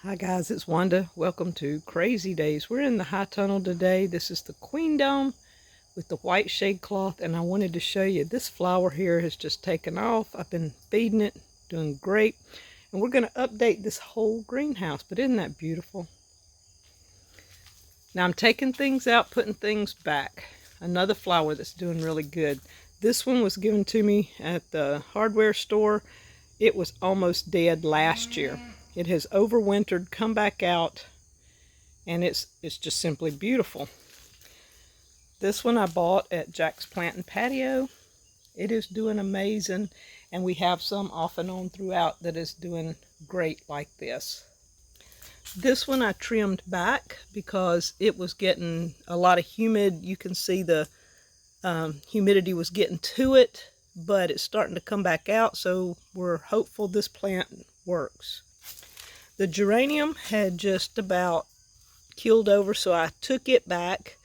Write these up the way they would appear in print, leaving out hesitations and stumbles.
Hi guys, it's Wanda. Welcome to Crazy Days. We're in the high tunnel today. This is the Queen Dome with the white shade cloth, and I wanted to show you this flower here has just taken off. I've been feeding it, doing great, and we're going to update this whole greenhouse. But isn't that beautiful? Now I'm taking things out, putting things back. Another flower that's doing really good. This one was given to me at the hardware store. It was almost dead last year. It has overwintered, come back out, and it's just simply beautiful. This one I bought at Jack's Plant and Patio. It is doing amazing, and we have some off and on throughout that is doing great like this. This one I trimmed back because it was getting a lot of humid. You can see the humidity was getting to it, but it's starting to come back out, so we're hopeful this plant works. The geranium had just about keeled over, so I took it back,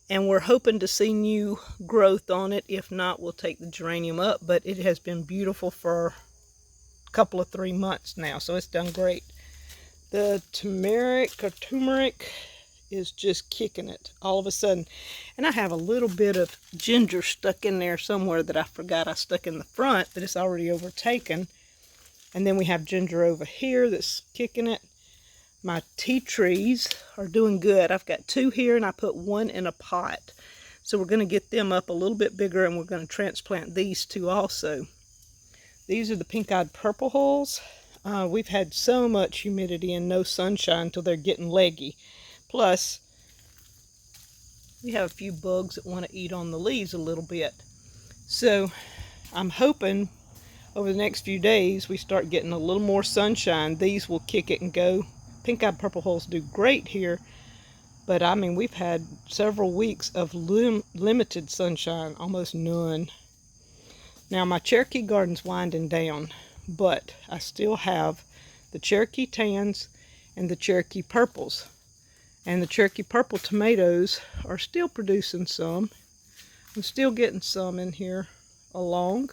and we're hoping to see new growth on it. If not, we'll take the geranium up, but it has been beautiful for a couple of 3 months now, so it's done great. The turmeric is just kicking it all of a sudden, and I have a little bit of ginger stuck in there somewhere that I forgot I stuck in the front, but it's already overtaken. And then we have ginger over here that's kicking it. My tea trees are doing good. I've got 2 here, and I put 1 in a pot. So we're going to get them up a little bit bigger, and we're going to transplant these 2 also. These are the pink-eyed purple hulls. We've had so much humidity and no sunshine until they're getting leggy. Plus, we have a few bugs that want to eat on the leaves a little bit. So I'm hoping over the next few days we start getting a little more sunshine. These will kick it and go. Pink-eyed purple hulls do great here, but I mean, we've had several weeks of limited sunshine, almost none. Now my Cherokee garden's winding down, but I still have the Cherokee tans and the Cherokee purples. And the Cherokee purple tomatoes are still producing some. I'm still getting some in here along.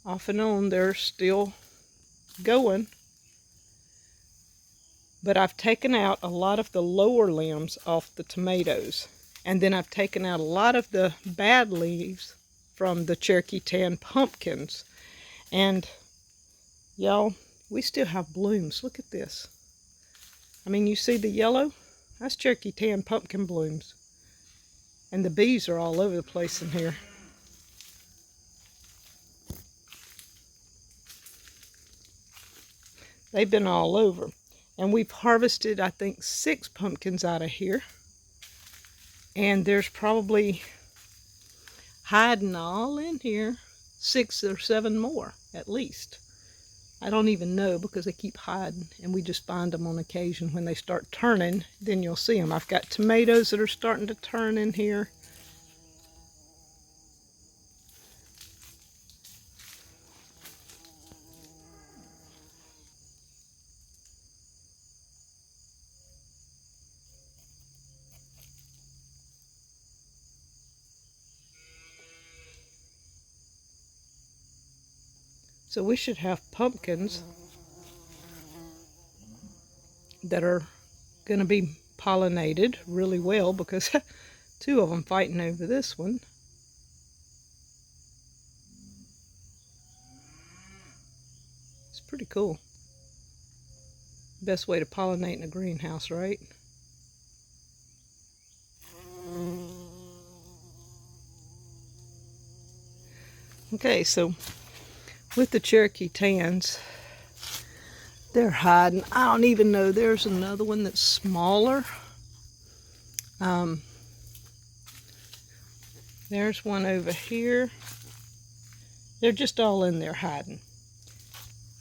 Off and on, they're still going. But I've taken out a lot of the lower limbs off the tomatoes. And then I've taken out a lot of the bad leaves from the Cherokee tan pumpkins. And y'all, we still have blooms. Look at this. I mean, you see the yellow? That's Cherokee tan pumpkin blooms. And the bees are all over the place in here. They've been all over. And we've harvested, I think, 6 pumpkins out of here. And there's probably, hiding all in here, 6 or 7 more, at least. I don't even know because they keep hiding, and we just find them on occasion. When they start turning, then you'll see them. I've got tomatoes that are starting to turn in here. So we should have pumpkins that are going to be pollinated really well, because 2 of them fighting over this one. It's pretty cool. Best way to pollinate in a greenhouse, right? Okay, so with the Cherokee tans, they're hiding. I don't even know. There's another one that's smaller. There's one over here. They're just all in there hiding.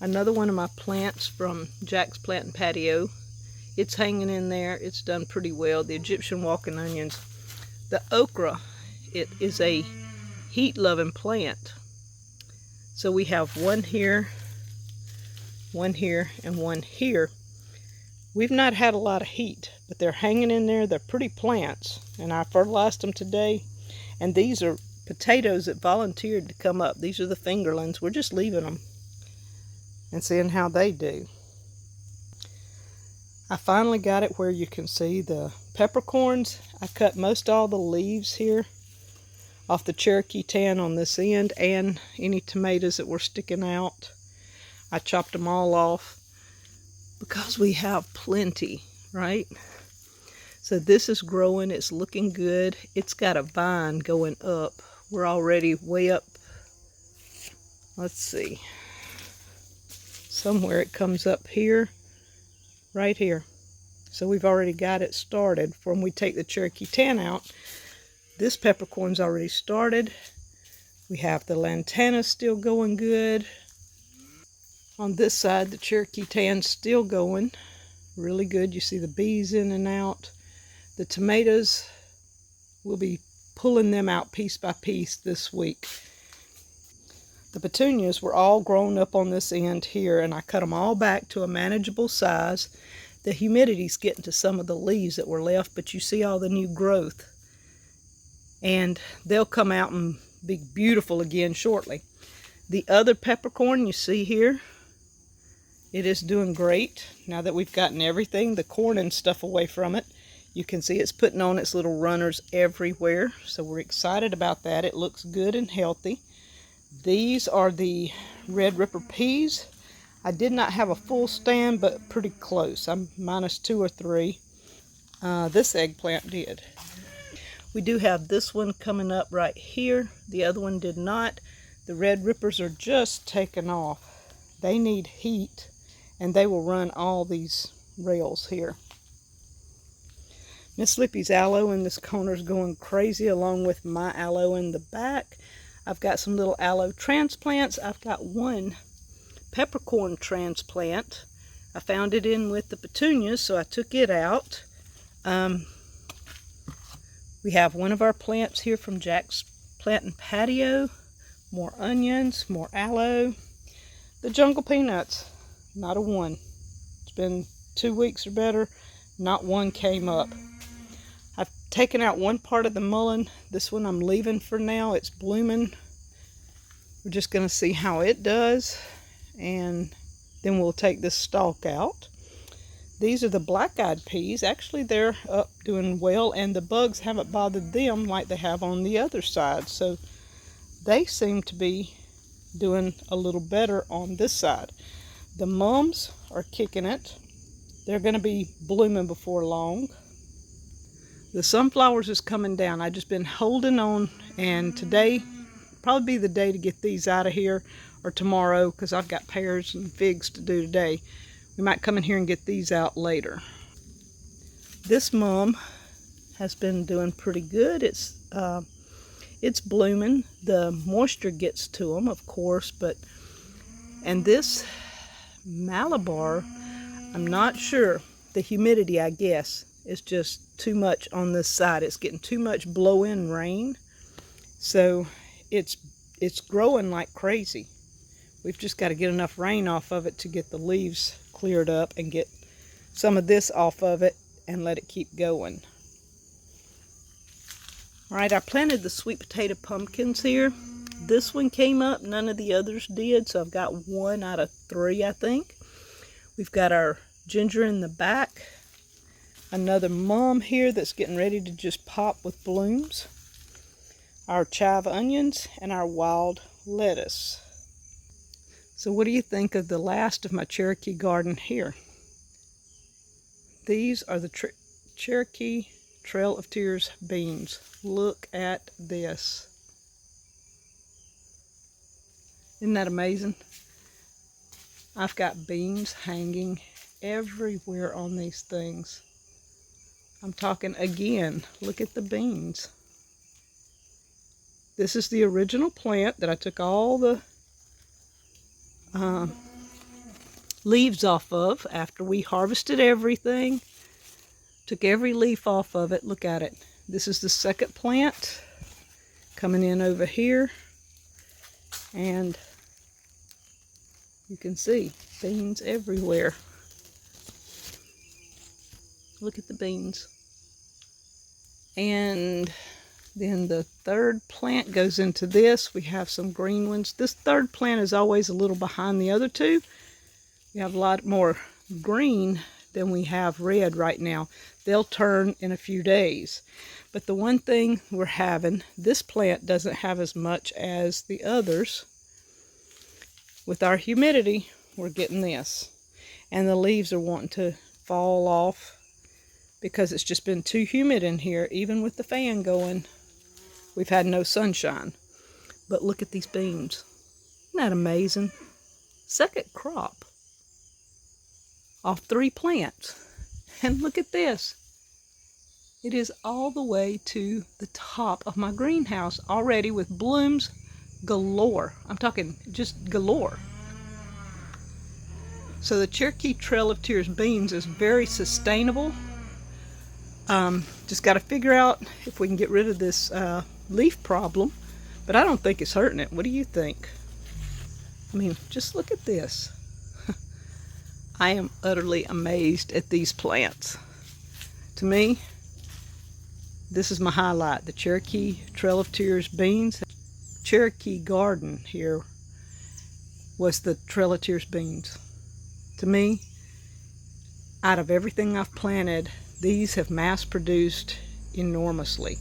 Another one of my plants from Jack's Plant and Patio. It's hanging in there. It's done pretty well. The Egyptian walking onions. The okra, it is a heat-loving plant. So we have 1 here, 1 here, and 1 here. We've not had a lot of heat, but they're hanging in there. They're pretty plants, and I fertilized them today. And these are potatoes that volunteered to come up. These are the fingerlings. We're just leaving them. and seeing how they do. I finally got it where you can see the peppercorns. I cut most all the leaves here off the Cherokee tan on this end, and any tomatoes that were sticking out. I chopped them all off because we have plenty, right? So this is growing, it's looking good. It's got a vine going up. We're already way up. Let's see. Somewhere it comes up here, right here. So we've already got it started. From we take the Cherokee tan out, this peppercorn's already started. We have the Lantana still going good. On this side, the Cherokee tan's still going really good. You see the bees in and out. The tomatoes, we'll be pulling them out piece by piece this week. The petunias were all grown up on this end here, and I cut them all back to a manageable size. The humidity's getting to some of the leaves that were left, but you see all the new growth. And they'll come out and be beautiful again shortly. The other peppercorn you see here, it is doing great. Now that we've gotten everything, the corn and stuff away from it, you can see it's putting on its little runners everywhere. So we're excited about that. It looks good and healthy. These are the Red Ripper peas. I did not have a full stand, but pretty close. I'm minus 2 or 3. This eggplant did. We do have this one coming up right here. The other one did not. The Red Rippers are just taking off. They need heat, and they will run all these rails here. Miss Slippy's aloe in this corner is going crazy, along with my aloe in the back. I've got some little aloe transplants. I've got one peppercorn transplant. I found it in with the petunias, so I took it out. We have one of our plants here from Jack's Plant and Patio. More onions, more aloe. The jungle peanuts, not a one. It's been 2 weeks or better, not one came up. I've taken out one part of the mullein. This one I'm leaving for now. It's blooming. We're just going to see how it does, and then we'll take this stalk out. These are the black-eyed peas. Actually, they're up doing well, and the bugs haven't bothered them like they have on the other side. So they seem to be doing a little better on this side. The mums are kicking it. They're going to be blooming before long. The sunflowers is coming down. I've just been holding on, and today probably be the day to get these out of here, or tomorrow, because I've got pears and figs to do today. We might come in here and get these out later. This mum has been doing pretty good. It's blooming. The moisture gets to them, of course, and this Malabar, I'm not sure. The humidity, I guess, is just too much on this side. It's getting too much blow-in rain, so it's growing like crazy. We've just got to get enough rain off of it to get the leaves cleared up and get some of this off of it and let it keep going. Alright, I planted the sweet potato pumpkins here. This one came up, none of the others did, so I've got 1 out of 3, I think. We've got our ginger in the back. Another mum here that's getting ready to just pop with blooms. Our chive onions and our wild lettuce. So what do you think of the last of my Cherokee garden here? These are the Cherokee Trail of Tears beans. Look at this. Isn't that amazing? I've got beans hanging everywhere on these things. I'm talking again, look at the beans. This is the original plant that I took all the leaves off of after we harvested everything. Took every leaf off of it. Look at it. This is the second plant coming in over here. And you can see beans everywhere. Look at the beans. And then the third plant goes into this. We have some green ones. This third plant is always a little behind the other two We have a lot more green than we have red right now. They'll turn in a few days. But the one thing we're having, this plant doesn't have as much as the others. With our humidity, we're getting this. And the leaves are wanting to fall off because it's just been too humid in here. Even with the fan going, we've had no sunshine. But look at these beans. Isn't that amazing? Second crop off 3 plants. And look at this. It is all the way to the top of my greenhouse already with blooms galore. I'm talking just galore. So the Cherokee Trail of Tears beans is very sustainable. Just got to figure out if we can get rid of this leaf problem. But I don't think it's hurting it. What do you think? I mean, just look at this. I am utterly amazed at these plants. To me, this is my highlight, the Cherokee Trail of Tears beans. Cherokee garden here was the Trail of Tears beans. To me, out of everything I've planted, these have mass produced enormously.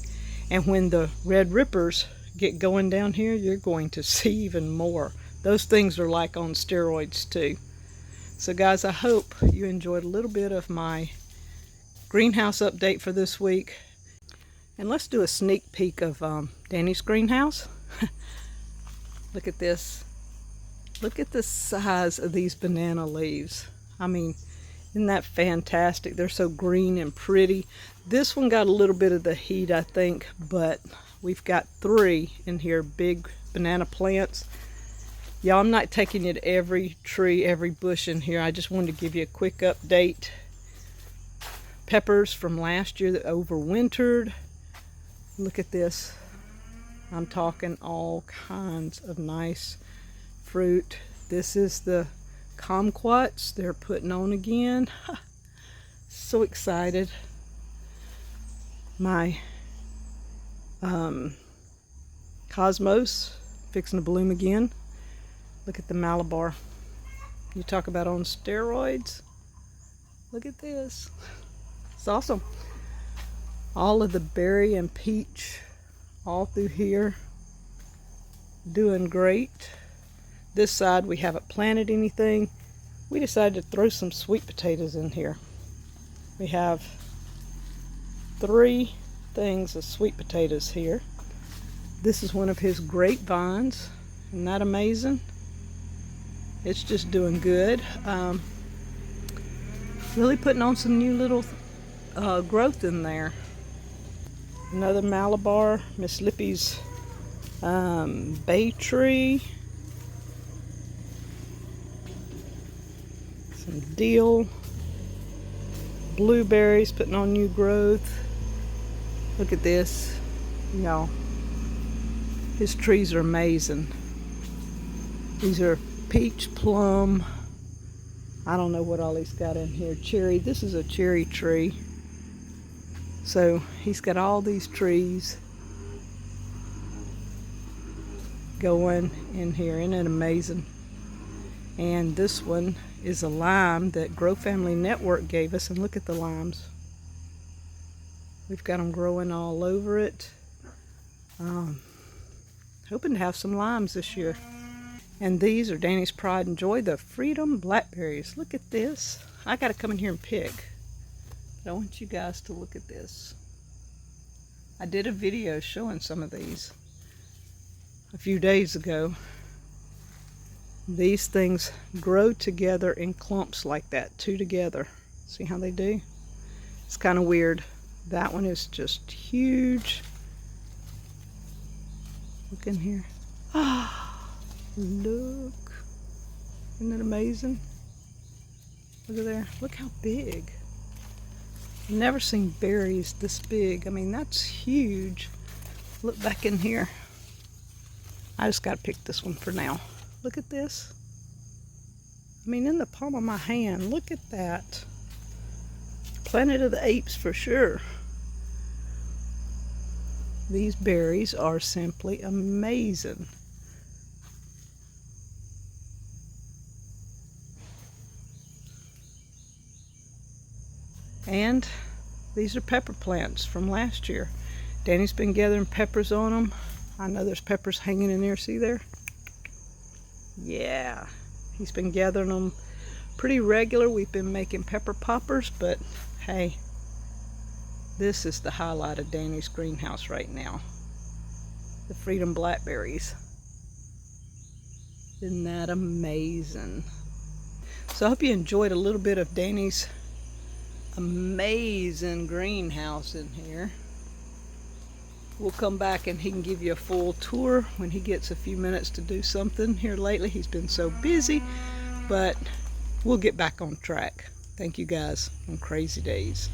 And when the red rippers get going down here, you're going to see even more. Those things are like on steroids too. So guys, I hope you enjoyed a little bit of my greenhouse update for this week. And let's do a sneak peek of Danny's greenhouse. Look at this. Look at the size of these banana leaves. I mean, isn't that fantastic? They're so green and pretty. This one got a little bit of the heat, I think, but we've got 3 in here, big banana plants. Y'all, I'm not taking you to every tree, every bush in here. I just wanted to give you a quick update. Peppers from last year that overwintered. Look at this. I'm talking all kinds of nice fruit. This is the kumquats they're putting on again. So excited. My cosmos fixing to bloom again. Look at the Malabar. You talk about on steroids. Look at this. It's awesome. All of the berry and peach all through here. Doing great. This side we haven't planted anything. We decided to throw some sweet potatoes in here. We have 3 things of sweet potatoes here. This is one of his grapevines. Isn't that amazing? It's just doing good. Really putting on some new little growth in there. Another Malabar, Miss Lippy's bay tree. Some deal. Blueberries putting on new growth. Look at this, y'all. His trees are amazing. These are peach, plum. I don't know what all he's got in here. Cherry. This is a cherry tree. So he's got all these trees going in here. Isn't it amazing? And this one is a lime that Grow Family Network gave us. And look at the limes. We've got them growing all over it. Hoping to have some limes this year. And these are Danny's Pride and Joy, the Freedom Blackberries. Look at this. I got to come in here and pick. But I want you guys to look at this. I did a video showing some of these a few days ago. These things grow together in clumps like that, 2 together. See how they do? It's kind of weird. That one is just huge. Look in here. Ah. Look. Isn't that amazing? Look at there. Look how big. I've never seen berries this big. I mean, that's huge. Look back in here. I just got to pick this one for now. Look at this. I mean, in the palm of my hand. Look at that. Planet of the Apes for sure. These berries are simply amazing. And these are pepper plants from last year. Danny's been gathering peppers on them. I know there's peppers hanging in there, see there? Yeah, he's been gathering them pretty regular. We've been making pepper poppers, but hey, this is the highlight of Danny's greenhouse right now. The Freedom Blackberries. Isn't that amazing? So I hope you enjoyed a little bit of Danny's amazing greenhouse in here. We'll come back and he can give you a full tour when he gets a few minutes to do something. Here lately he's been so busy, but we'll get back on track. Thank you guys on Crazy Days.